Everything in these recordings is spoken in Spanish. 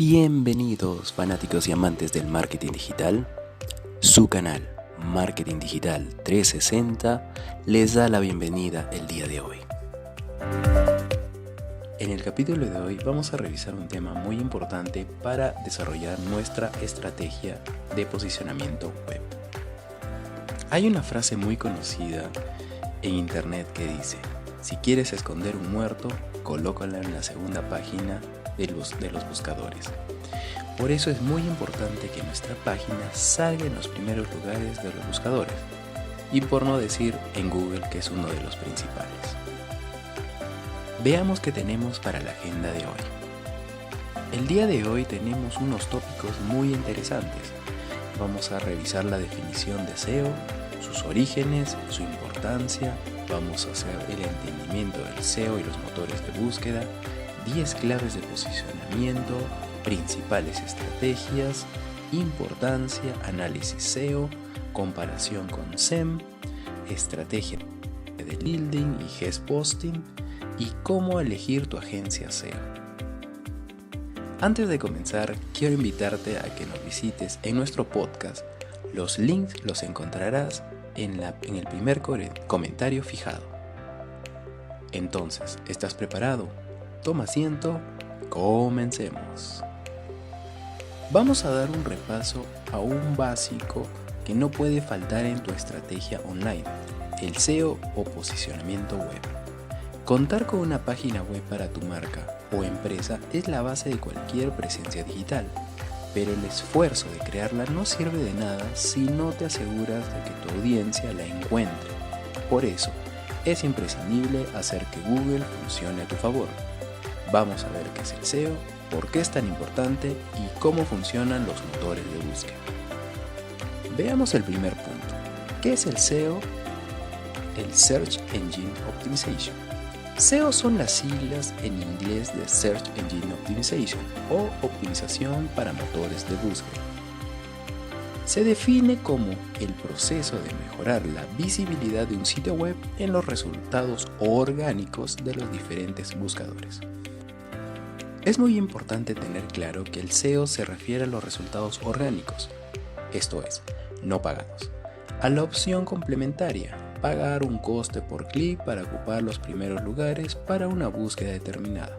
Bienvenidos fanáticos y amantes del marketing digital. Su canal Marketing Digital 360 les da la bienvenida el día de hoy. En el capítulo de hoy vamos a revisar un tema muy importante para desarrollar nuestra estrategia de posicionamiento web. Hay una frase muy conocida en internet que dice: si quieres esconder un muerto, colócala en la segunda página de los buscadores. Por eso es muy importante que nuestra página salga en los primeros lugares de los buscadores, y por no decir en Google, que es uno de los principales. Veamos qué tenemos para la agenda de hoy. El día de hoy tenemos unos tópicos muy interesantes. Vamos a revisar la definición de SEO, sus orígenes, su importancia. Vamos a hacer el entendimiento del SEO y los motores de búsqueda, 10 claves de posicionamiento, principales estrategias, importancia, análisis SEO, comparación con SEM, estrategia de building y guest posting y cómo elegir tu agencia SEO. Antes de comenzar, quiero invitarte a que nos visites en nuestro podcast. Los links los encontrarás en el primer comentario fijado. Entonces, ¿estás preparado? Toma asiento, comencemos. Vamos a dar un repaso a un básico que no puede faltar en tu estrategia online, el SEO o posicionamiento web. Contar con una página web para tu marca o empresa es la base de cualquier presencia digital, pero el esfuerzo de crearla no sirve de nada si no te aseguras de que tu audiencia la encuentre. Por eso, es imprescindible hacer que Google funcione a tu favor. Vamos a ver qué es el SEO, por qué es tan importante y cómo funcionan los motores de búsqueda. Veamos el primer punto. ¿Qué es el SEO? El Search Engine Optimization. SEO son las siglas en inglés de Search Engine Optimization o optimización para motores de búsqueda. Se define como el proceso de mejorar la visibilidad de un sitio web en los resultados orgánicos de los diferentes buscadores. Es muy importante tener claro que el SEO se refiere a los resultados orgánicos, esto es, no pagados, a la opción complementaria, pagar un coste por clic para ocupar los primeros lugares para una búsqueda determinada.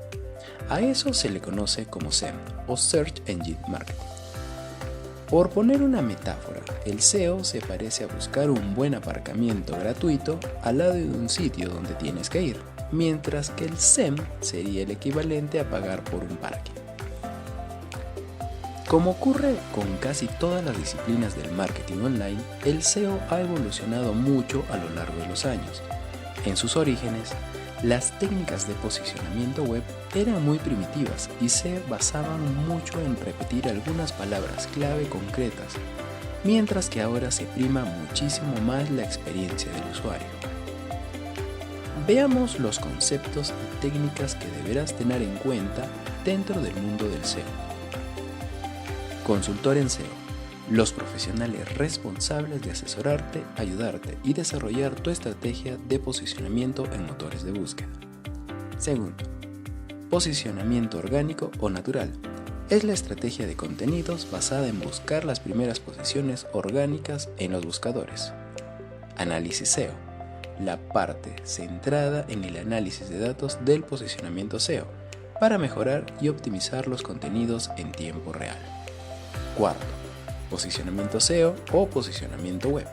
A eso se le conoce como SEM o Search Engine Marketing. Por poner una metáfora, el SEO se parece a buscar un buen aparcamiento gratuito al lado de un sitio donde tienes que ir, mientras que el SEM sería el equivalente a pagar por un parque. Como ocurre con casi todas las disciplinas del marketing online, el SEO ha evolucionado mucho a lo largo de los años. En sus orígenes, las técnicas de posicionamiento web eran muy primitivas y se basaban mucho en repetir algunas palabras clave concretas, mientras que ahora se prima muchísimo más la experiencia del usuario. Veamos los conceptos y técnicas que deberás tener en cuenta dentro del mundo del SEO. Consultor en SEO. Los profesionales responsables de asesorarte, ayudarte y desarrollar tu estrategia de posicionamiento en motores de búsqueda. Segundo, posicionamiento orgánico o natural. Es la estrategia de contenidos basada en buscar las primeras posiciones orgánicas en los buscadores. Análisis SEO. La parte centrada en el análisis de datos del posicionamiento SEO para mejorar y optimizar los contenidos en tiempo real. Cuarto, posicionamiento SEO o posicionamiento web.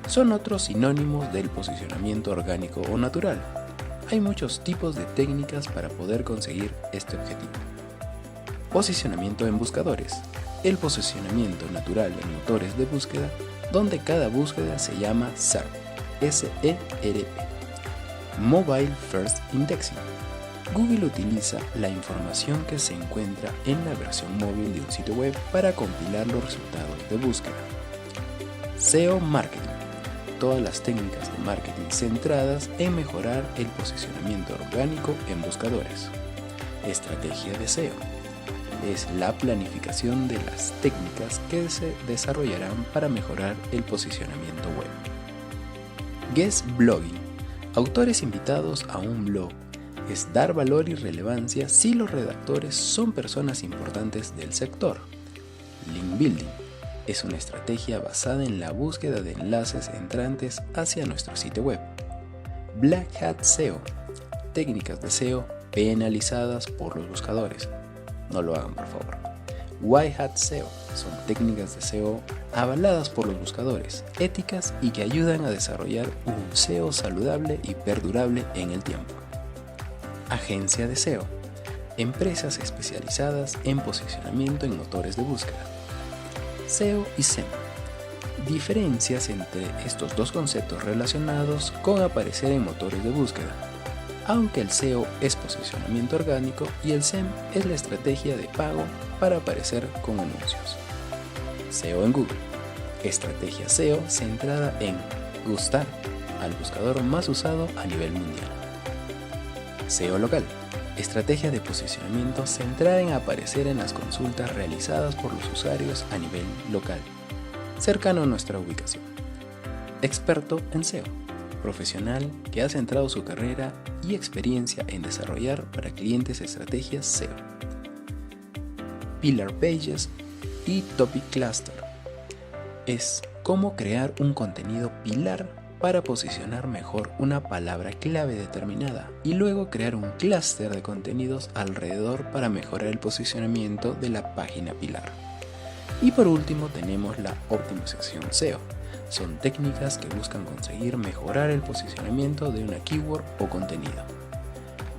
Son otros sinónimos del posicionamiento orgánico o natural. Hay muchos tipos de técnicas para poder conseguir este objetivo. Posicionamiento en buscadores. El posicionamiento natural en motores de búsqueda, donde cada búsqueda se llama SERP. SERP. Mobile First Indexing. Google utiliza la información que se encuentra en la versión móvil de un sitio web para compilar los resultados de búsqueda. SEO Marketing. Todas las técnicas de marketing centradas en mejorar el posicionamiento orgánico en buscadores. Estrategia de SEO. Es la planificación de las técnicas que se desarrollarán para mejorar el posicionamiento web. Guest Blogging. Autores invitados a un blog es dar valor y relevancia si los redactores son personas importantes del sector. Link Building es una estrategia basada en la búsqueda de enlaces entrantes hacia nuestro sitio web. Black Hat SEO, técnicas de SEO penalizadas por los buscadores. No lo hagan, por favor. White Hat SEO son técnicas de SEO avaladas por los buscadores, éticas y que ayudan a desarrollar un SEO saludable y perdurable en el tiempo. Agencia de SEO, empresas especializadas en posicionamiento en motores de búsqueda. SEO y SEM, diferencias entre estos dos conceptos relacionados con aparecer en motores de búsqueda, aunque el SEO es posicionamiento orgánico y el SEM es la estrategia de pago para aparecer con anuncios. SEO en Google, estrategia SEO centrada en gustar al buscador más usado a nivel mundial. SEO local, estrategia de posicionamiento centrada en aparecer en las consultas realizadas por los usuarios a nivel local, cercano a nuestra ubicación. Experto en SEO, profesional que ha centrado su carrera y experiencia en desarrollar para clientes estrategias SEO. Pillar Pages y Topic Cluster es cómo crear un contenido pilar para posicionar mejor una palabra clave determinada y luego crear un clúster de contenidos alrededor para mejorar el posicionamiento de la página pilar. Y por último tenemos la optimización SEO. Son técnicas que buscan conseguir mejorar el posicionamiento de una keyword o contenido.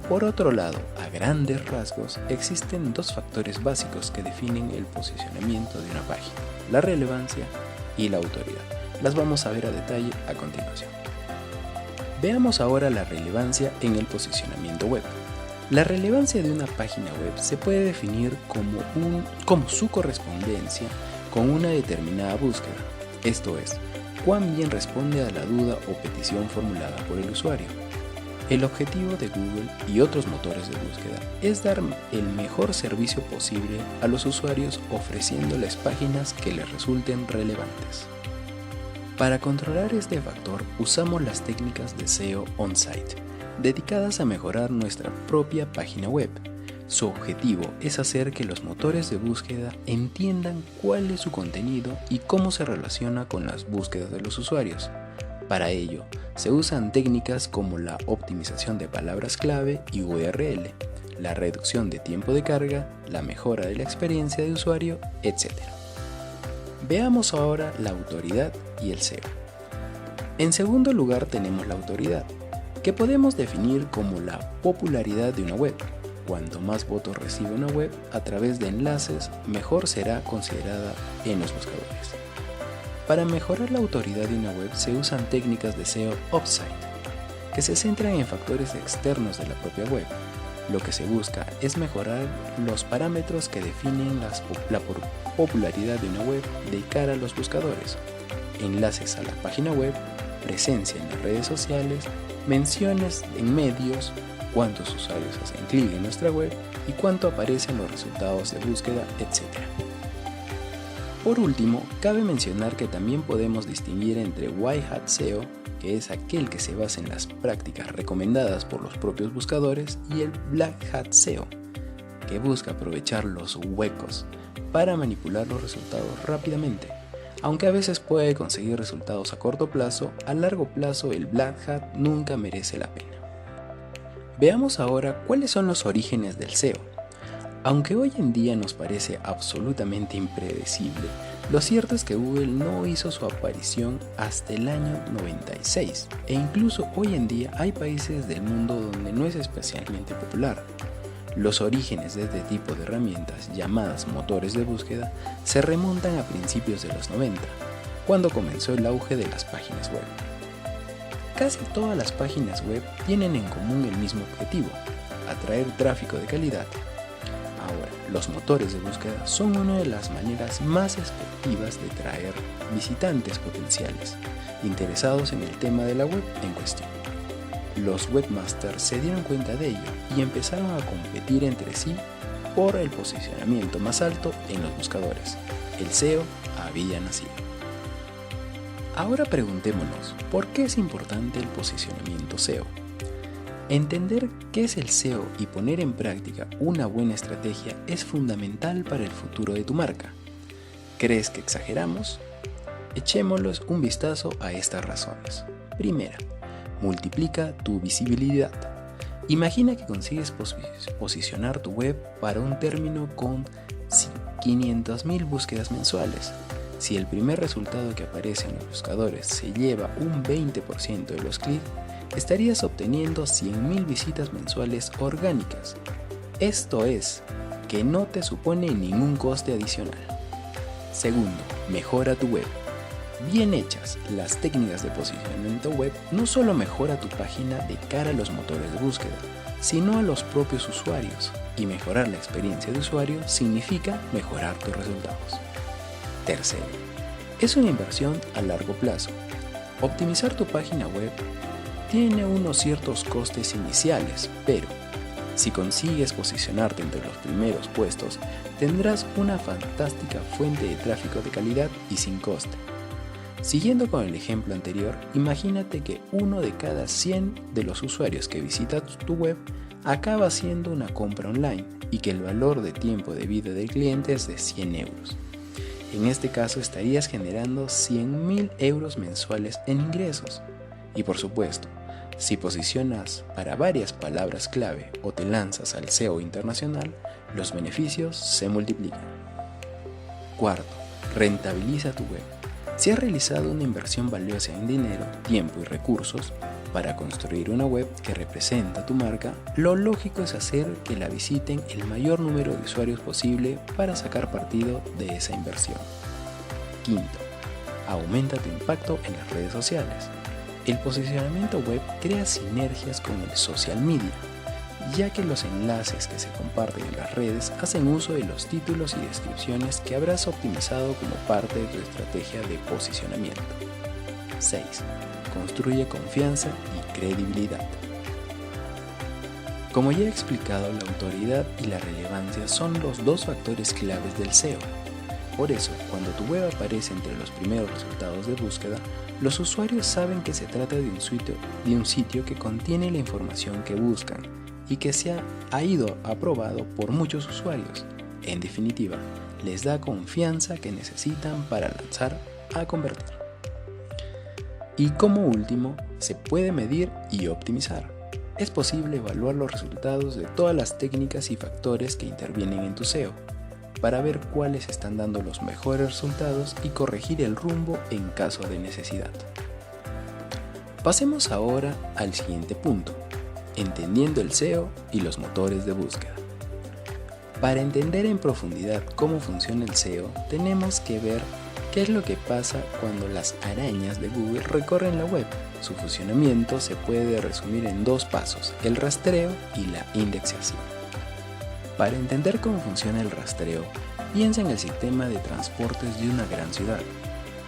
Por otro lado, a grandes rasgos, existen dos factores básicos que definen el posicionamiento de una página: la relevancia y la autoridad. Las vamos a ver a detalle a continuación. Veamos ahora la relevancia en el posicionamiento web. La relevancia de una página web se puede definir como su correspondencia con una determinada búsqueda, esto es, cuán bien responde a la duda o petición formulada por el usuario. El objetivo de Google y otros motores de búsqueda es dar el mejor servicio posible a los usuarios ofreciéndoles páginas que les resulten relevantes. Para controlar este factor usamos las técnicas de SEO on-site, dedicadas a mejorar nuestra propia página web. Su objetivo es hacer que los motores de búsqueda entiendan cuál es su contenido y cómo se relaciona con las búsquedas de los usuarios. Para ello, se usan técnicas como la optimización de palabras clave y URL, la reducción de tiempo de carga, la mejora de la experiencia de usuario, etc. Veamos ahora la autoridad y el SEO. En segundo lugar tenemos la autoridad, que podemos definir como la popularidad de una web. Cuanto más votos recibe una web a través de enlaces, mejor será considerada en los buscadores. Para mejorar la autoridad de una web se usan técnicas de SEO offsite, que se centran en factores externos de la propia web. Lo que se busca es mejorar los parámetros que definen la popularidad de una web de cara a los buscadores: enlaces a la página web, presencia en las redes sociales, menciones en medios, cuántos usuarios hacen clic en nuestra web y cuánto aparecen los resultados de búsqueda, etc. Por último, cabe mencionar que también podemos distinguir entre White Hat SEO, que es aquel que se basa en las prácticas recomendadas por los propios buscadores, y el Black Hat SEO, que busca aprovechar los huecos para manipular los resultados rápidamente. Aunque a veces puede conseguir resultados a corto plazo, a largo plazo el Black Hat nunca merece la pena. Veamos ahora cuáles son los orígenes del SEO. Aunque hoy en día nos parece absolutamente impredecible, lo cierto es que Google no hizo su aparición hasta el año 96, e incluso hoy en día hay países del mundo donde no es especialmente popular. Los orígenes de este tipo de herramientas, llamadas motores de búsqueda, se remontan a principios de los 90, cuando comenzó el auge de las páginas web. Casi todas las páginas web tienen en común el mismo objetivo: atraer tráfico de calidad. Ahora, los motores de búsqueda son una de las maneras más efectivas de traer visitantes potenciales interesados en el tema de la web en cuestión. Los webmasters se dieron cuenta de ello y empezaron a competir entre sí por el posicionamiento más alto en los buscadores. El SEO había nacido. Ahora preguntémonos, ¿por qué es importante el posicionamiento SEO? Entender qué es el SEO y poner en práctica una buena estrategia es fundamental para el futuro de tu marca. ¿Crees que exageramos? Echémosles un vistazo a estas razones. Primera, multiplica tu visibilidad. Imagina que consigues posicionar tu web para un término con 500.000 búsquedas mensuales. Si el primer resultado que aparece en los buscadores se lleva un 20% de los clics, estarías obteniendo 100.000 visitas mensuales orgánicas. Esto es, que no te supone ningún coste adicional. Segundo, mejora tu web. Bien hechas, las técnicas de posicionamiento web no solo mejora tu página de cara a los motores de búsqueda, sino a los propios usuarios, y mejorar la experiencia de usuario significa mejorar tus resultados. Tercero, es una inversión a largo plazo. Optimizar tu página web tiene unos ciertos costes iniciales, pero si consigues posicionarte entre los primeros puestos, tendrás una fantástica fuente de tráfico de calidad y sin coste. Siguiendo con el ejemplo anterior, imagínate que uno de cada 100 de los usuarios que visitan tu web acaba haciendo una compra online y que el valor de tiempo de vida del cliente es de 100 euros. En este caso estarías generando 100.000 euros mensuales en ingresos. Y por supuesto, si posicionas para varias palabras clave o te lanzas al SEO internacional, los beneficios se multiplican. Cuarto, rentabiliza tu web. Si has realizado una inversión valiosa en dinero, tiempo y recursos para construir una web que representa tu marca, lo lógico es hacer que la visiten el mayor número de usuarios posible para sacar partido de esa inversión. Quinto, aumenta tu impacto en las redes sociales. El posicionamiento web crea sinergias con el social media, ya que los enlaces que se comparten en las redes hacen uso de los títulos y descripciones que habrás optimizado como parte de tu estrategia de posicionamiento. 6. Construye confianza y credibilidad. Como ya he explicado, la autoridad y la relevancia son los dos factores claves del SEO. Por eso, cuando tu web aparece entre los primeros resultados de búsqueda, los usuarios saben que se trata de un sitio que contiene la información que buscan y que ha ido aprobado por muchos usuarios. En definitiva, les da confianza que necesitan para lanzar a convertir. Y como último, se puede medir y optimizar. Es posible evaluar los resultados de todas las técnicas y factores que intervienen en tu SEO, para ver cuáles están dando los mejores resultados y corregir el rumbo en caso de necesidad. Pasemos ahora al siguiente punto, entendiendo el SEO y los motores de búsqueda. Para entender en profundidad cómo funciona el SEO, tenemos que ver qué es lo que pasa cuando las arañas de Google recorren la web. Su funcionamiento se puede resumir en dos pasos, el rastreo y la indexación. Para entender cómo funciona el rastreo, piensa en el sistema de transportes de una gran ciudad.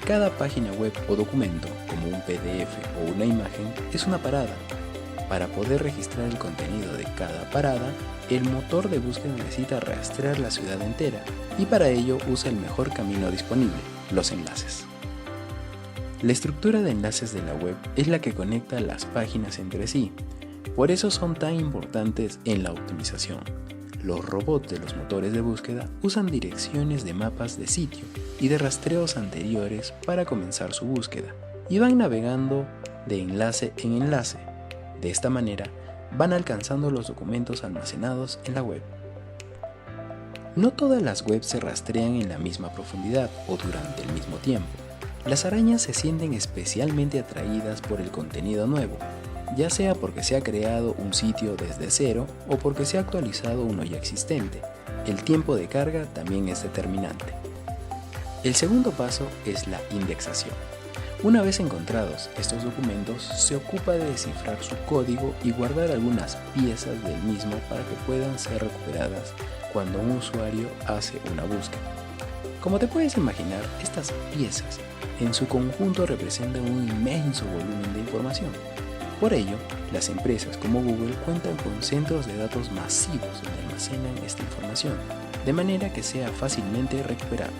Cada página web o documento, como un PDF o una imagen, es una parada. Para poder registrar el contenido de cada parada, el motor de búsqueda necesita rastrear la ciudad entera y para ello usa el mejor camino disponible, los enlaces. La estructura de enlaces de la web es la que conecta las páginas entre sí, por eso son tan importantes en la optimización. Los robots de los motores de búsqueda usan direcciones de mapas de sitio y de rastreos anteriores para comenzar su búsqueda y van navegando de enlace en enlace. De esta manera, van alcanzando los documentos almacenados en la web. No todas las webs se rastrean en la misma profundidad o durante el mismo tiempo. Las arañas se sienten especialmente atraídas por el contenido nuevo, ya sea porque se ha creado un sitio desde cero o porque se ha actualizado uno ya existente. El tiempo de carga también es determinante. El segundo paso es la indexación. Una vez encontrados estos documentos, se ocupa de descifrar su código y guardar algunas piezas del mismo para que puedan ser recuperadas cuando un usuario hace una búsqueda. Como te puedes imaginar, estas piezas en su conjunto representan un inmenso volumen de información. Por ello, las empresas como Google cuentan con centros de datos masivos donde almacenan esta información, de manera que sea fácilmente recuperable.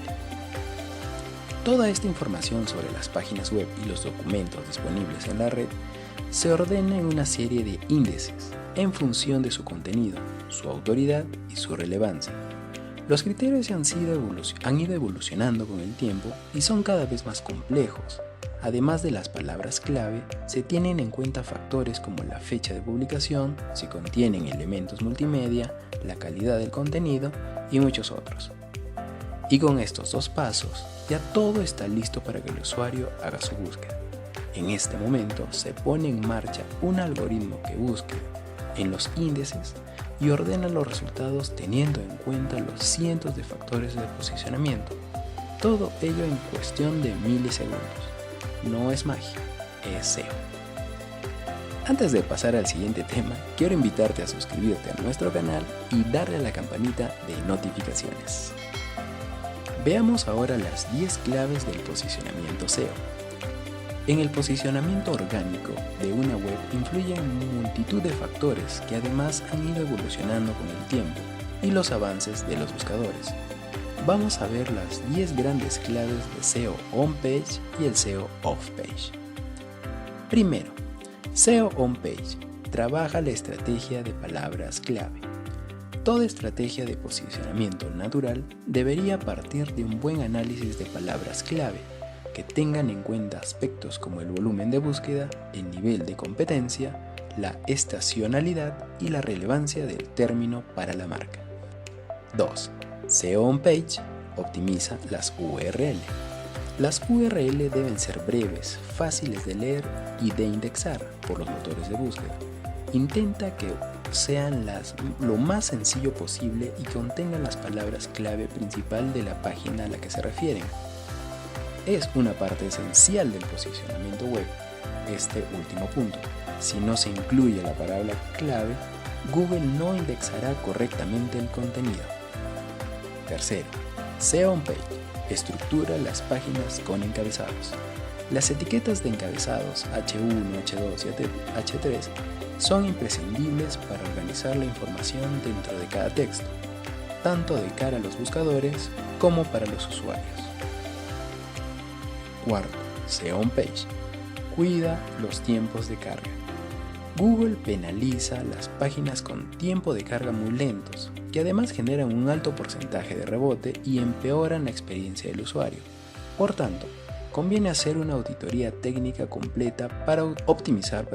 Toda esta información sobre las páginas web y los documentos disponibles en la red se ordena en una serie de índices en función de su contenido, su autoridad y su relevancia. Los criterios han ido evolucionando con el tiempo y son cada vez más complejos. Además de las palabras clave, se tienen en cuenta factores como la fecha de publicación, si contienen elementos multimedia, la calidad del contenido y muchos otros. Y con estos dos pasos, ya todo está listo para que el usuario haga su búsqueda. En este momento se pone en marcha un algoritmo que busque en los índices y ordena los resultados teniendo en cuenta los cientos de factores de posicionamiento. Todo ello en cuestión de milisegundos. No es magia, es SEO. Antes de pasar al siguiente tema, quiero invitarte a suscribirte a nuestro canal y darle a la campanita de notificaciones. Veamos ahora las 10 claves del posicionamiento SEO. En el posicionamiento orgánico de una web influyen multitud de factores que además han ido evolucionando con el tiempo y los avances de los buscadores. Vamos a ver las 10 grandes claves de SEO on-page y el SEO off-page. Primero, SEO on-page trabaja la estrategia de palabras clave. Toda estrategia de posicionamiento natural debería partir de un buen análisis de palabras clave que tengan en cuenta aspectos como el volumen de búsqueda, el nivel de competencia, la estacionalidad y la relevancia del término para la marca. 2. SEO on-page optimiza las URL. Las URL deben ser breves, fáciles de leer y de indexar por los motores de búsqueda. Intenta que sean lo más sencillo posible y contengan las palabras clave principal de la página a la que se refieren. Es una parte esencial del posicionamiento web, este último punto. Si no se incluye la palabra clave, Google no indexará correctamente el contenido. Tercero, SEO on-page estructura las páginas con encabezados. Las etiquetas de encabezados H1, H2 y H3 son imprescindibles para organizar la información dentro de cada texto, tanto de cara a los buscadores como para los usuarios. Cuarto, SEO on-page cuida los tiempos de carga. Google penaliza las páginas con tiempo de carga muy lentos, que además generan un alto porcentaje de rebote y empeoran la experiencia del usuario. Por tanto, conviene hacer una auditoría técnica completa para optimizar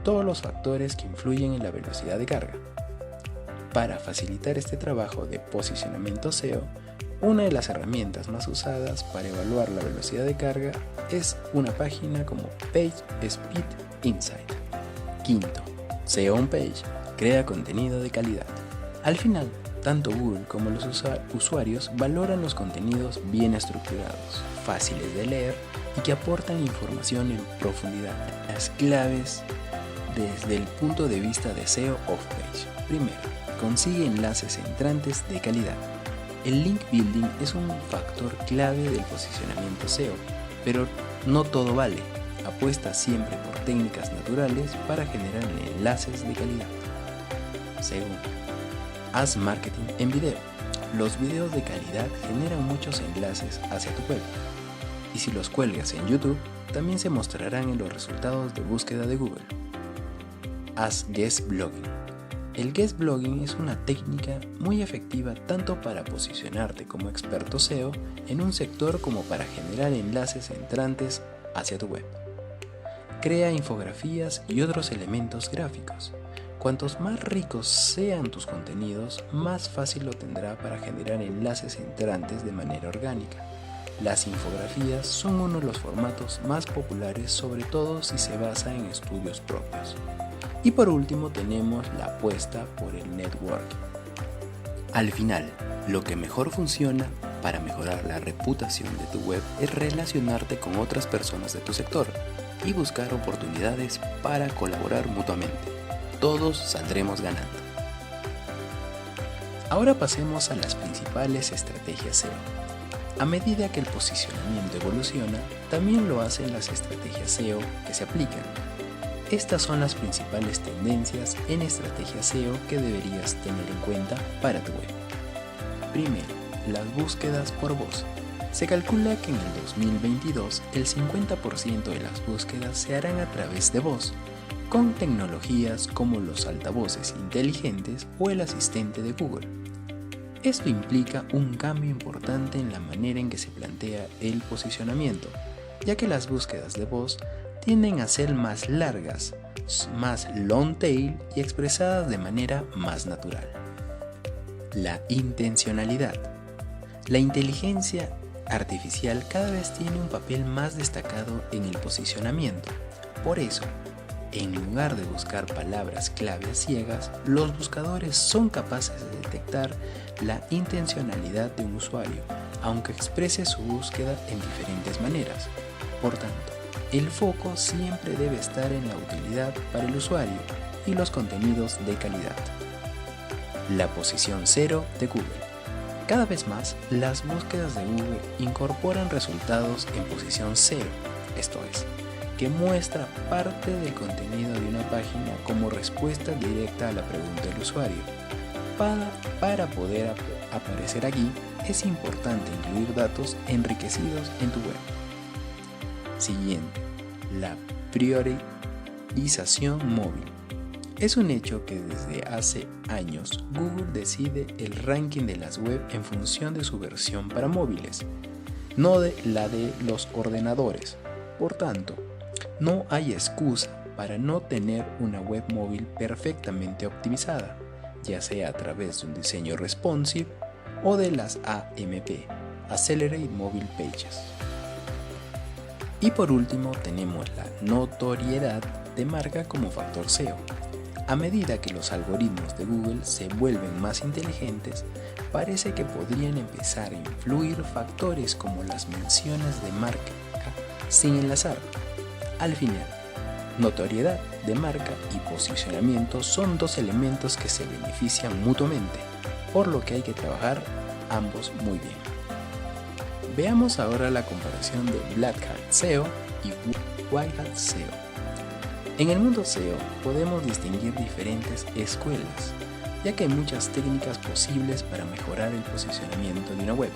todos los factores que influyen en la velocidad de carga. Para facilitar este trabajo de posicionamiento SEO, una de las herramientas más usadas para evaluar la velocidad de carga es una página como PageSpeed Insight. Quinto, SEO on-page crea contenido de calidad. Al final, tanto Google como los usuarios valoran los contenidos bien estructurados, fáciles de leer y que aportan información en profundidad. Las claves desde el punto de vista de SEO off-page. Primero, consigue enlaces entrantes de calidad. El link building es un factor clave del posicionamiento SEO, pero no todo vale. Apuesta siempre por técnicas naturales para generar enlaces de calidad. Segundo, haz marketing en video. Los videos de calidad generan muchos enlaces hacia tu web. Y si los cuelgas en YouTube, también se mostrarán en los resultados de búsqueda de Google. Haz guest blogging. El guest blogging es una técnica muy efectiva tanto para posicionarte como experto SEO en un sector como para generar enlaces entrantes hacia tu web. Crea infografías y otros elementos gráficos. Cuantos más ricos sean tus contenidos, más fácil lo tendrá para generar enlaces entrantes de manera orgánica. Las infografías son uno de los formatos más populares, sobre todo si se basa en estudios propios. Y por último tenemos la apuesta por el networking. Al final, lo que mejor funciona para mejorar la reputación de tu web es relacionarte con otras personas de tu sector y buscar oportunidades para colaborar mutuamente. Todos saldremos ganando. Ahora pasemos a las principales estrategias SEO. A medida que el posicionamiento evoluciona, también lo hacen las estrategias SEO que se aplican. Estas son las principales tendencias en estrategia SEO que deberías tener en cuenta para tu web. Primero, las búsquedas por voz. Se calcula que en el 2022 el 50% de las búsquedas se harán a través de voz, con tecnologías como los altavoces inteligentes o el asistente de Google. Esto implica un cambio importante en la manera en que se plantea el posicionamiento, ya que las búsquedas de voz tienden a ser más largas, más long tail y expresadas de manera más natural. La intencionalidad. La inteligencia artificial cada vez tiene un papel más destacado en el posicionamiento. Por eso, en lugar de buscar palabras clave ciegas, los buscadores son capaces de detectar la intencionalidad de un usuario, aunque exprese su búsqueda en diferentes maneras. Por tanto, el foco siempre debe estar en la utilidad para el usuario y los contenidos de calidad. La posición cero de Google. Cada vez más, las búsquedas de Google incorporan resultados en posición cero, esto es, que muestra parte del contenido de una página como respuesta directa a la pregunta del usuario. Para poder aparecer aquí, es importante incluir datos enriquecidos en tu web. Siguiente, la priorización móvil. Es un hecho que desde hace años Google decide el ranking de las web en función de su versión para móviles, no de la de los ordenadores. Por tanto, no hay excusa para no tener una web móvil perfectamente optimizada, ya sea a través de un diseño responsive o de las AMP, Accelerate Mobile Pages. Y por último tenemos la notoriedad de marca como factor SEO. A medida que los algoritmos de Google se vuelven más inteligentes, parece que podrían empezar a influir factores como las menciones de marca sin enlazar. Al final, notoriedad de marca y posicionamiento son dos elementos que se benefician mutuamente, por lo que hay que trabajar ambos muy bien. Veamos ahora la comparación de Black Hat SEO y White Hat SEO. En el mundo SEO podemos distinguir diferentes escuelas, ya que hay muchas técnicas posibles para mejorar el posicionamiento de una web,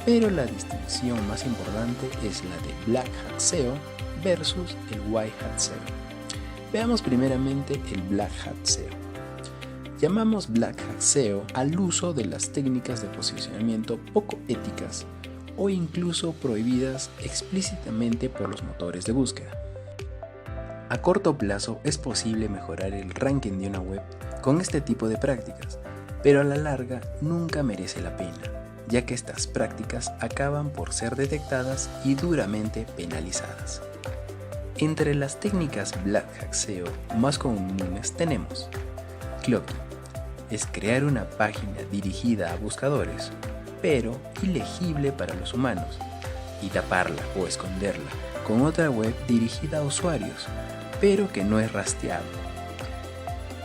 pero la distinción más importante es la de Black Hat SEO versus el White Hat SEO. Veamos primeramente el Black Hat SEO. Llamamos Black Hat SEO al uso de las técnicas de posicionamiento poco éticas o incluso prohibidas explícitamente por los motores de búsqueda. A corto plazo es posible mejorar el ranking de una web con este tipo de prácticas, pero a la larga nunca merece la pena, ya que estas prácticas acaban por ser detectadas y duramente penalizadas. Entre las técnicas Black Hat SEO más comunes tenemos cloaking, es crear una página dirigida a buscadores, pero ilegible para los humanos, y taparla o esconderla con otra web dirigida a usuarios, pero que no es rastreable.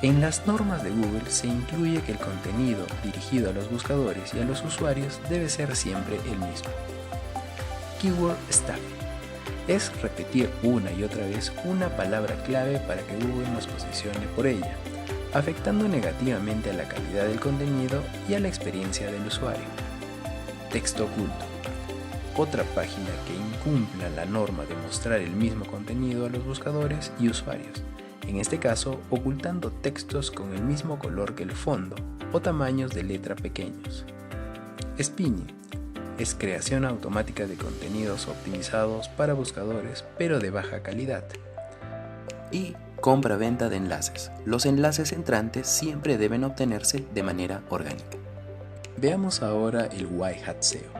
En las normas de Google se incluye que el contenido dirigido a los buscadores y a los usuarios debe ser siempre el mismo. Keyword stuffing es repetir una y otra vez una palabra clave para que Google nos posicione por ella, afectando negativamente a la calidad del contenido y a la experiencia del usuario. Texto oculto. Otra página que incumpla la norma de mostrar el mismo contenido a los buscadores y usuarios, en este caso ocultando textos con el mismo color que el fondo o tamaños de letra pequeños. Spinning es creación automática de contenidos optimizados para buscadores pero de baja calidad. Y compra-venta de enlaces. Los enlaces entrantes siempre deben obtenerse de manera orgánica. Veamos ahora el White Hat SEO.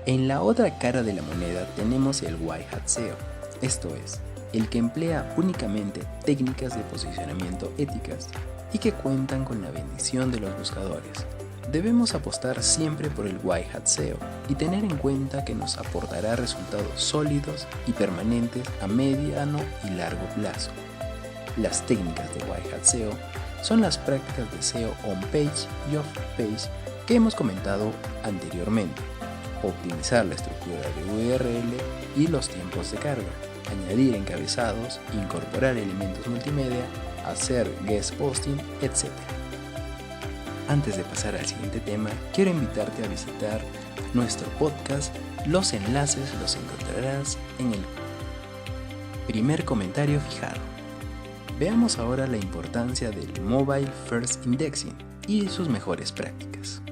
En la otra cara de la moneda tenemos el White Hat SEO, esto es, el que emplea únicamente técnicas de posicionamiento éticas y que cuentan con la bendición de los buscadores. Debemos apostar siempre por el White Hat SEO y tener en cuenta que nos aportará resultados sólidos y permanentes a mediano y largo plazo. Las técnicas de White Hat SEO son las prácticas de SEO on-page y off-page que hemos comentado anteriormente. Optimizar la estructura de URL y los tiempos de carga, añadir encabezados, incorporar elementos multimedia, hacer guest posting, etc. Antes de pasar al siguiente tema, quiero invitarte a visitar nuestro podcast. Los enlaces los encontrarás en el primer comentario fijado. Veamos ahora la importancia del Mobile First Indexing y sus mejores prácticas.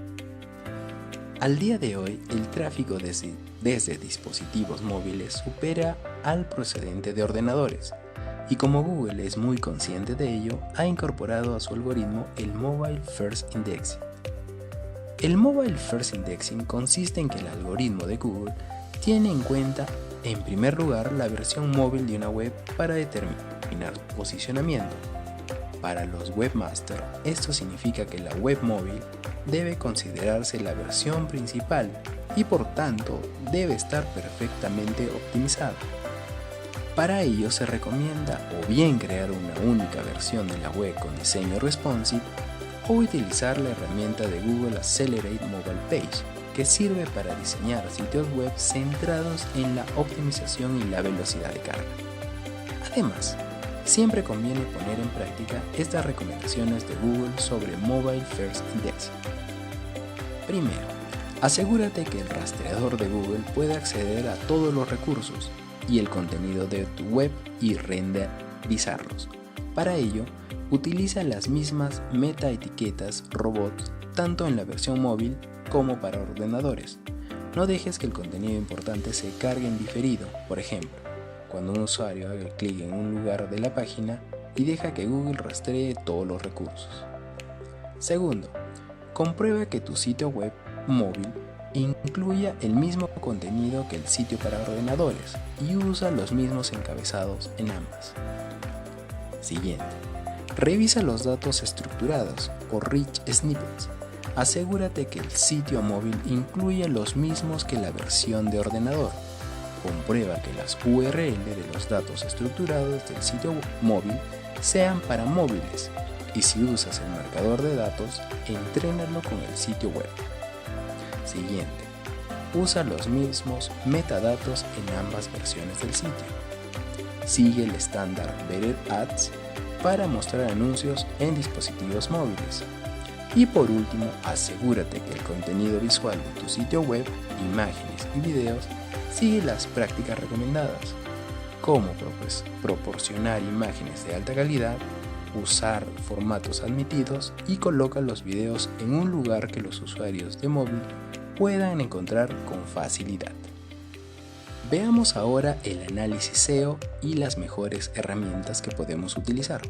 Al día de hoy, el tráfico desde dispositivos móviles supera al procedente de ordenadores, y como Google es muy consciente de ello, ha incorporado a su algoritmo el Mobile First Indexing. El Mobile First Indexing consiste en que el algoritmo de Google tiene en cuenta, en primer lugar, la versión móvil de una web para determinar su posicionamiento. Para los webmasters, esto significa que la web móvil debe considerarse la versión principal y por tanto debe estar perfectamente optimizada. Para ello se recomienda o bien crear una única versión de la web con diseño responsive o utilizar la herramienta de Google Accelerate Mobile Page, que sirve para diseñar sitios web centrados en la optimización y la velocidad de carga. Además, siempre conviene poner en práctica estas recomendaciones de Google sobre Mobile First Indexing. Primero, asegúrate que el rastreador de Google pueda acceder a todos los recursos y el contenido de tu web y renderizarlos. Para ello, utiliza las mismas metaetiquetas robots tanto en la versión móvil como para ordenadores. No dejes que el contenido importante se cargue en diferido, por ejemplo, cuando un usuario haga clic en un lugar de la página y deja que Google rastree todos los recursos. Segundo, comprueba que tu sitio web móvil incluya el mismo contenido que el sitio para ordenadores y usa los mismos encabezados en ambas. Siguiente, revisa los datos estructurados o rich snippets. Asegúrate que el sitio móvil incluya los mismos que la versión de ordenador. Comprueba que las URL de los datos estructurados del sitio móvil sean para móviles y si usas el marcador de datos, entrénalo con el sitio web. Siguiente, usa los mismos metadatos en ambas versiones del sitio. Sigue el estándar Better Ads para mostrar anuncios en dispositivos móviles. Y por último, asegúrate que el contenido visual de tu sitio web, imágenes y videos sigue las prácticas recomendadas, como proporcionar imágenes de alta calidad, usar formatos admitidos y coloca los videos en un lugar que los usuarios de móvil puedan encontrar con facilidad. Veamos ahora el análisis SEO y las mejores herramientas que podemos utilizar.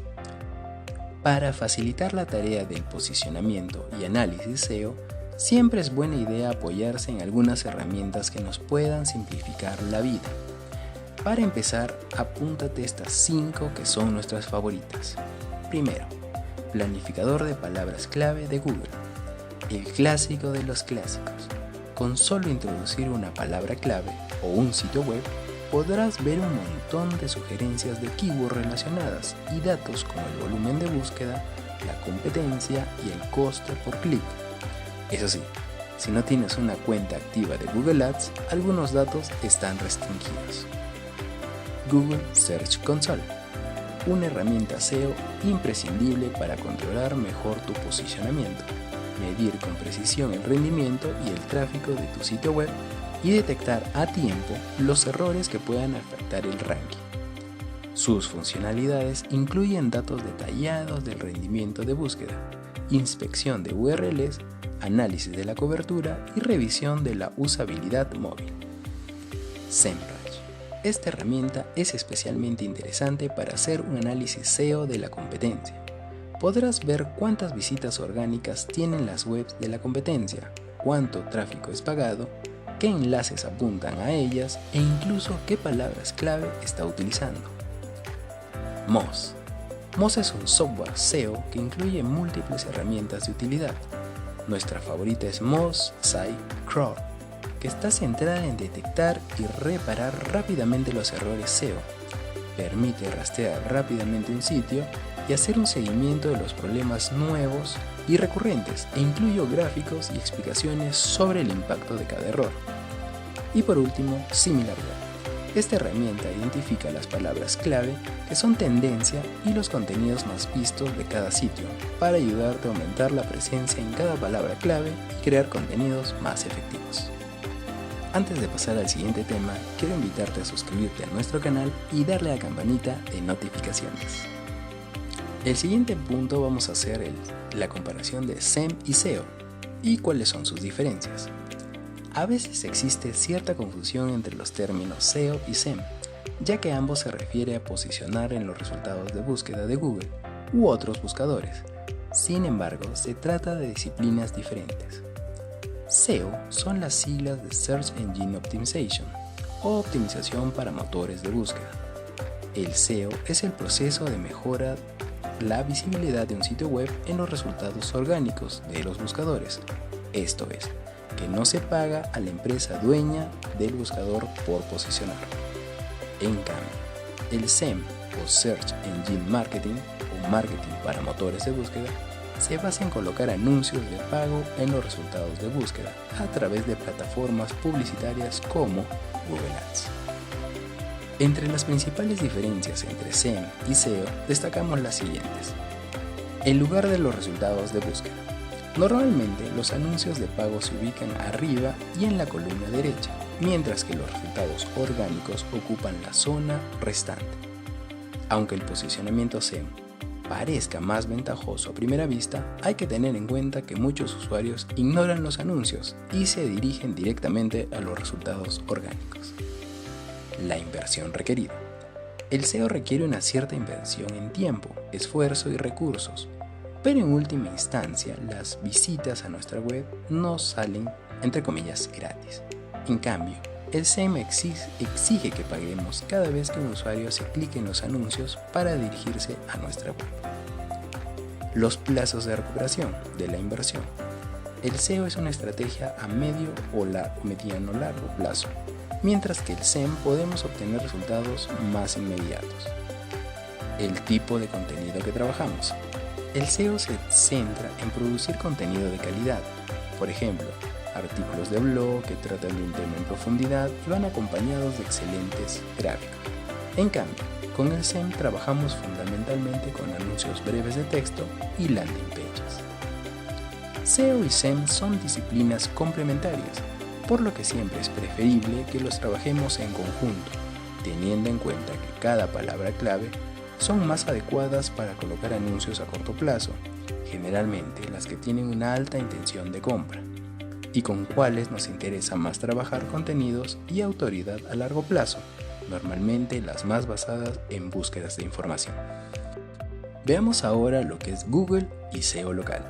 Para facilitar la tarea del posicionamiento y análisis SEO, siempre es buena idea apoyarse en algunas herramientas que nos puedan simplificar la vida. Para empezar, apúntate estas 5 que son nuestras favoritas. Primero, planificador de palabras clave de Google. El clásico de los clásicos. Con solo introducir una palabra clave o un sitio web, podrás ver un montón de sugerencias de keywords relacionadas y datos como el volumen de búsqueda, la competencia y el costo por clic. Eso sí, si no tienes una cuenta activa de Google Ads, algunos datos están restringidos. Google Search Console, una herramienta SEO imprescindible para controlar mejor tu posicionamiento, medir con precisión el rendimiento y el tráfico de tu sitio web y detectar a tiempo los errores que puedan afectar el ranking. Sus funcionalidades incluyen datos detallados del rendimiento de búsqueda, inspección de URLs, análisis de la cobertura y revisión de la usabilidad móvil. SEMrush. Esta herramienta es especialmente interesante para hacer un análisis SEO de la competencia. Podrás ver cuántas visitas orgánicas tienen las webs de la competencia, cuánto tráfico es pagado, qué enlaces apuntan a ellas e incluso qué palabras clave está utilizando. Moz. Moz es un software SEO que incluye múltiples herramientas de utilidad. Nuestra favorita es Moz Site Crawl, que está centrada en detectar y reparar rápidamente los errores SEO. Permite rastrear rápidamente un sitio y hacer un seguimiento de los problemas nuevos y recurrentes e incluye gráficos y explicaciones sobre el impacto de cada error. Y por último, SimilarWeb. Esta herramienta identifica las palabras clave que son tendencia y los contenidos más vistos de cada sitio para ayudarte a aumentar la presencia en cada palabra clave y crear contenidos más efectivos. Antes de pasar al siguiente tema, quiero invitarte a suscribirte a nuestro canal y darle a la campanita de notificaciones. El siguiente punto vamos a hacer la comparación de SEM y SEO y cuáles son sus diferencias. A veces existe cierta confusión entre los términos SEO y SEM, ya que ambos se refiere a posicionar en los resultados de búsqueda de Google u otros buscadores. Sin embargo, se trata de disciplinas diferentes. SEO son las siglas de Search Engine Optimization o optimización para motores de búsqueda. El SEO es el proceso de mejora la visibilidad de un sitio web en los resultados orgánicos de los buscadores. Esto es, que no se paga a la empresa dueña del buscador por posicionar. En cambio, el SEM o Search Engine Marketing o marketing para motores de búsqueda se basa en colocar anuncios de pago en los resultados de búsqueda a través de plataformas publicitarias como Google Ads. Entre las principales diferencias entre SEM y SEO destacamos las siguientes. El lugar de los resultados de búsqueda. Normalmente los anuncios de pago se ubican arriba y en la columna derecha, mientras que los resultados orgánicos ocupan la zona restante. Aunque el posicionamiento SEM parezca más ventajoso a primera vista, hay que tener en cuenta que muchos usuarios ignoran los anuncios y se dirigen directamente a los resultados orgánicos. La inversión requerida. El SEO requiere una cierta inversión en tiempo, esfuerzo y recursos, pero en última instancia las visitas a nuestra web no salen, entre comillas, gratis. En cambio, el SEM exige que paguemos cada vez que un usuario hace clic en los anuncios para dirigirse a nuestra web. Los plazos de recuperación de la inversión. El SEO es una estrategia a medio o mediano largo plazo, mientras que el SEM podemos obtener resultados más inmediatos. El tipo de contenido que trabajamos. El SEO se centra en producir contenido de calidad, por ejemplo, artículos de blog que tratan de un tema en profundidad y van acompañados de excelentes gráficos. En cambio, con el SEM trabajamos fundamentalmente con anuncios breves de texto y landing pages. SEO y SEM son disciplinas complementarias, por lo que siempre es preferible que los trabajemos en conjunto, teniendo en cuenta que cada palabra clave son más adecuadas para colocar anuncios a corto plazo, generalmente las que tienen una alta intención de compra, y con cuáles nos interesa más trabajar contenidos y autoridad a largo plazo, normalmente las más basadas en búsquedas de información. Veamos ahora lo que es Google y SEO local.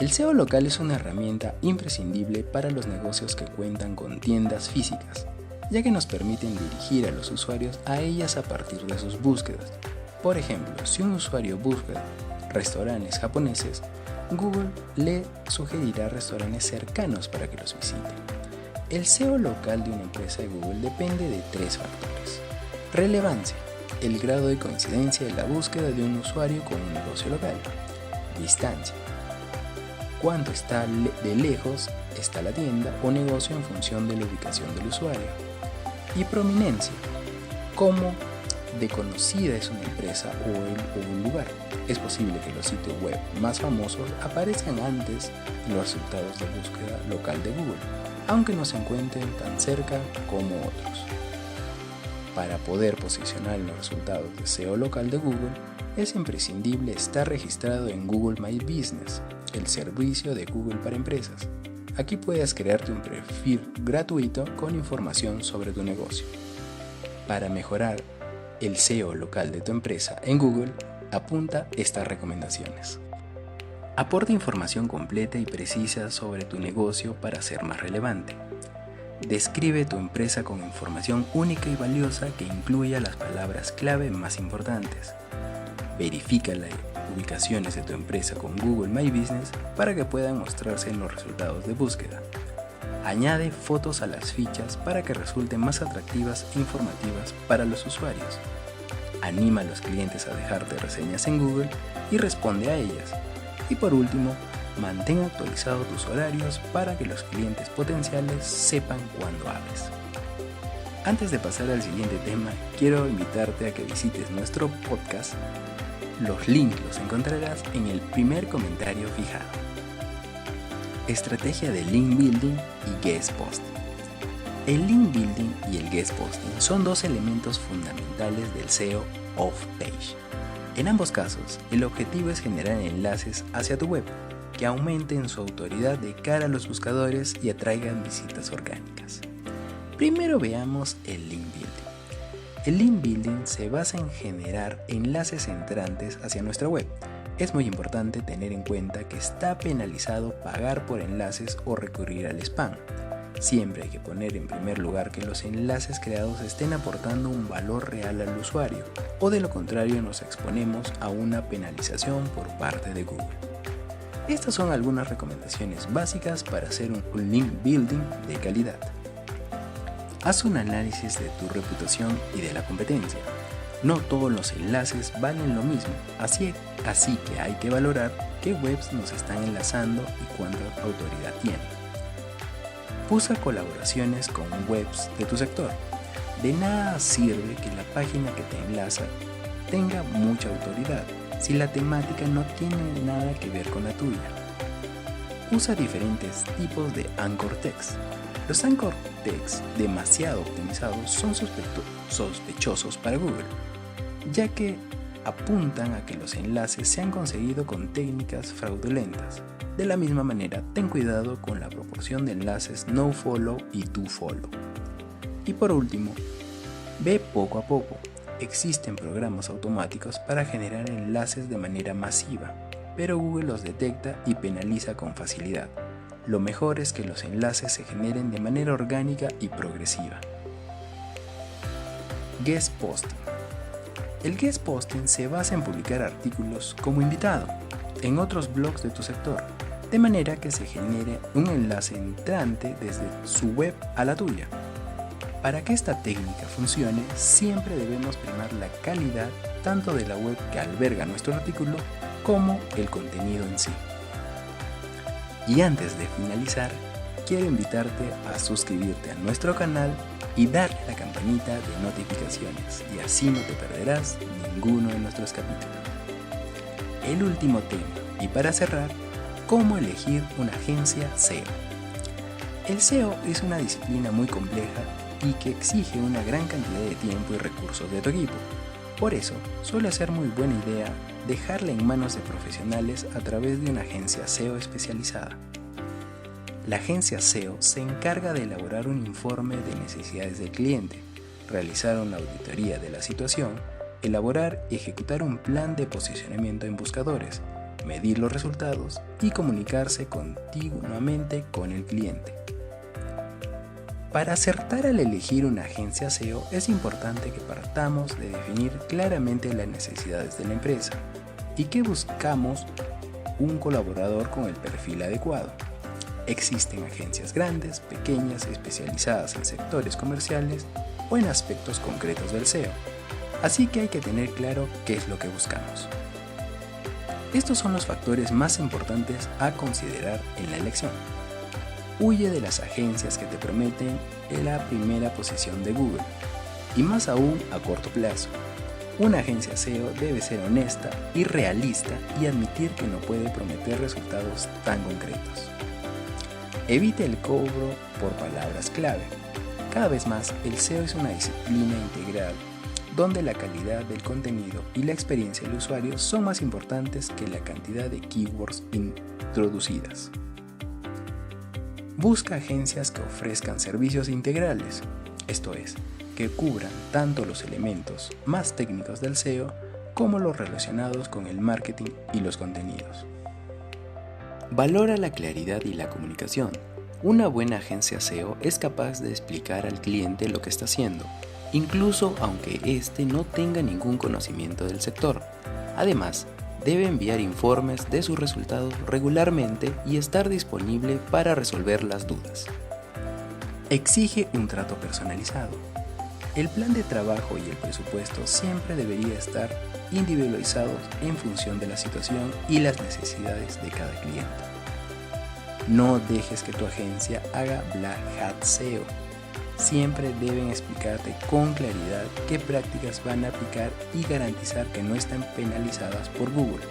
El SEO local es una herramienta imprescindible para los negocios que cuentan con tiendas físicas, ya que nos permiten dirigir a los usuarios a ellas a partir de sus búsquedas. Por ejemplo, si un usuario busca restaurantes japoneses, Google le sugerirá restaurantes cercanos para que los visite. El SEO local de una empresa de Google depende de tres factores. Relevancia, el grado de coincidencia de la búsqueda de un usuario con un negocio local. Distancia, cuánto está de lejos está la tienda o negocio en función de la ubicación del usuario. Y prominencia, cómo de conocida es una empresa o un lugar. Es posible que los sitios web más famosos aparezcan antes en los resultados de búsqueda local de Google, aunque no se encuentren tan cerca como otros. Para poder posicionar en los resultados de SEO local de Google, es imprescindible estar registrado en Google My Business, el servicio de Google para empresas. Aquí puedes crearte un perfil gratuito con información sobre tu negocio. Para mejorar el SEO local de tu empresa en Google, apunta estas recomendaciones. Aporta información completa y precisa sobre tu negocio para ser más relevante. Describe tu empresa con información única y valiosa que incluya las palabras clave más importantes. Verifica las ubicaciones de tu empresa con Google My Business para que puedan mostrarse en los resultados de búsqueda. Añade fotos a las fichas para que resulten más atractivas e informativas para los usuarios. Anima a los clientes a dejarte reseñas en Google y responde a ellas. Y por último, mantén actualizados tus horarios para que los clientes potenciales sepan cuándo hables. Antes de pasar al siguiente tema, quiero invitarte a que visites nuestro podcast. Los links los encontrarás en el primer comentario fijado. Estrategia de link building y guest posting. El link building y el guest posting son dos elementos fundamentales del SEO off-page. En ambos casos, el objetivo es generar enlaces hacia tu web que aumenten su autoridad de cara a los buscadores y atraigan visitas orgánicas. Primero veamos el link building. El link building se basa en generar enlaces entrantes hacia nuestra web. Es muy importante tener en cuenta que está penalizado pagar por enlaces o recurrir al spam. Siempre hay que poner en primer lugar que los enlaces creados estén aportando un valor real al usuario, o de lo contrario nos exponemos a una penalización por parte de Google. Estas son algunas recomendaciones básicas para hacer un link building de calidad. Haz un análisis de tu reputación y de la competencia. No todos los enlaces valen lo mismo, así que hay que valorar qué webs nos están enlazando y cuánta autoridad tienen. Busca colaboraciones con webs de tu sector. De nada sirve que la página que te enlaza tenga mucha autoridad si la temática no tiene nada que ver con la tuya. Usa diferentes tipos de anchor text. Los anchor text demasiado optimizados son sospechosos para Google, ya que apuntan a que los enlaces se han conseguido con técnicas fraudulentas. De la misma manera, ten cuidado con la proporción de enlaces nofollow y dofollow. Y por último, ve poco a poco. Existen programas automáticos para generar enlaces de manera masiva, pero Google los detecta y penaliza con facilidad. Lo mejor es que los enlaces se generen de manera orgánica y progresiva. Guest posting. El guest posting se basa en publicar artículos como invitado en otros blogs de tu sector, de manera que se genere un enlace entrante desde su web a la tuya. Para que esta técnica funcione, siempre debemos primar la calidad tanto de la web que alberga nuestro artículo como el contenido en sí. Y antes de finalizar, quiero invitarte a suscribirte a nuestro canal y darle a la campanita de notificaciones, y así no te perderás ninguno de nuestros capítulos. El último tema, y para cerrar, ¿cómo elegir una agencia SEO? El SEO es una disciplina muy compleja y que exige una gran cantidad de tiempo y recursos de tu equipo. Por eso, suele ser muy buena idea dejarla en manos de profesionales a través de una agencia SEO especializada. La agencia SEO se encarga de elaborar un informe de necesidades del cliente, realizar una auditoría de la situación, elaborar y ejecutar un plan de posicionamiento en buscadores, medir los resultados y comunicarse continuamente con el cliente. Para acertar al elegir una agencia SEO es importante que partamos de definir claramente las necesidades de la empresa y que buscamos un colaborador con el perfil adecuado. Existen agencias grandes, pequeñas, especializadas en sectores comerciales o en aspectos concretos del SEO, así que hay que tener claro qué es lo que buscamos. Estos son los factores más importantes a considerar en la elección. Huye de las agencias que te prometen la primera posición de Google, y más aún a corto plazo. Una agencia SEO debe ser honesta y realista y admitir que no puede prometer resultados tan concretos. Evite el cobro por palabras clave. Cada vez más, el SEO es una disciplina integral donde la calidad del contenido y la experiencia del usuario son más importantes que la cantidad de keywords introducidas. Busca agencias que ofrezcan servicios integrales, esto es, que cubran tanto los elementos más técnicos del SEO como los relacionados con el marketing y los contenidos. Valora la claridad y la comunicación. Una buena agencia SEO es capaz de explicar al cliente lo que está haciendo, incluso aunque éste no tenga ningún conocimiento del sector. Además, debe enviar informes de sus resultados regularmente y estar disponible para resolver las dudas. Exige un trato personalizado. El plan de trabajo y el presupuesto siempre debería estar individualizados en función de la situación y las necesidades de cada cliente. No dejes que tu agencia haga Black Hat SEO. Siempre deben explicarte con claridad qué prácticas van a aplicar y garantizar que no están penalizadas por Google.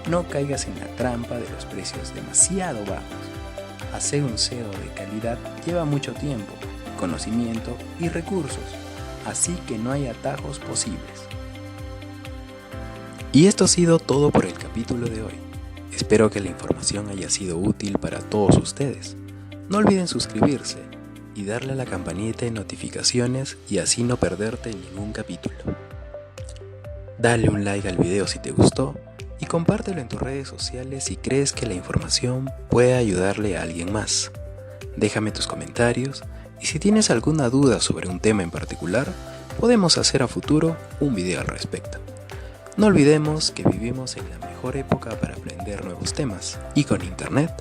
No caigas en la trampa de los precios demasiado bajos. Hacer un SEO de calidad lleva mucho tiempo, conocimiento y recursos, así que no hay atajos posibles. Y esto ha sido todo por el capítulo de hoy. Espero que la información haya sido útil para todos ustedes. No olviden suscribirse y darle a la campanita de notificaciones y así no perderte ningún capítulo. Dale un like al video si te gustó y compártelo en tus redes sociales si crees que la información puede ayudarle a alguien más. Déjame tus comentarios y si tienes alguna duda sobre un tema en particular, podemos hacer a futuro un video al respecto. No olvidemos que vivimos en la mejor época para aprender nuevos temas y con internet,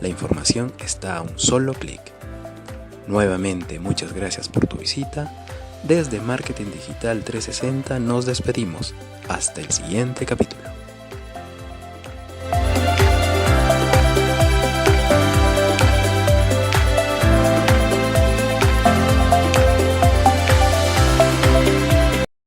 la información está a un solo clic. Nuevamente, muchas gracias por tu visita. Desde Marketing Digital 360 nos despedimos. Hasta el siguiente capítulo.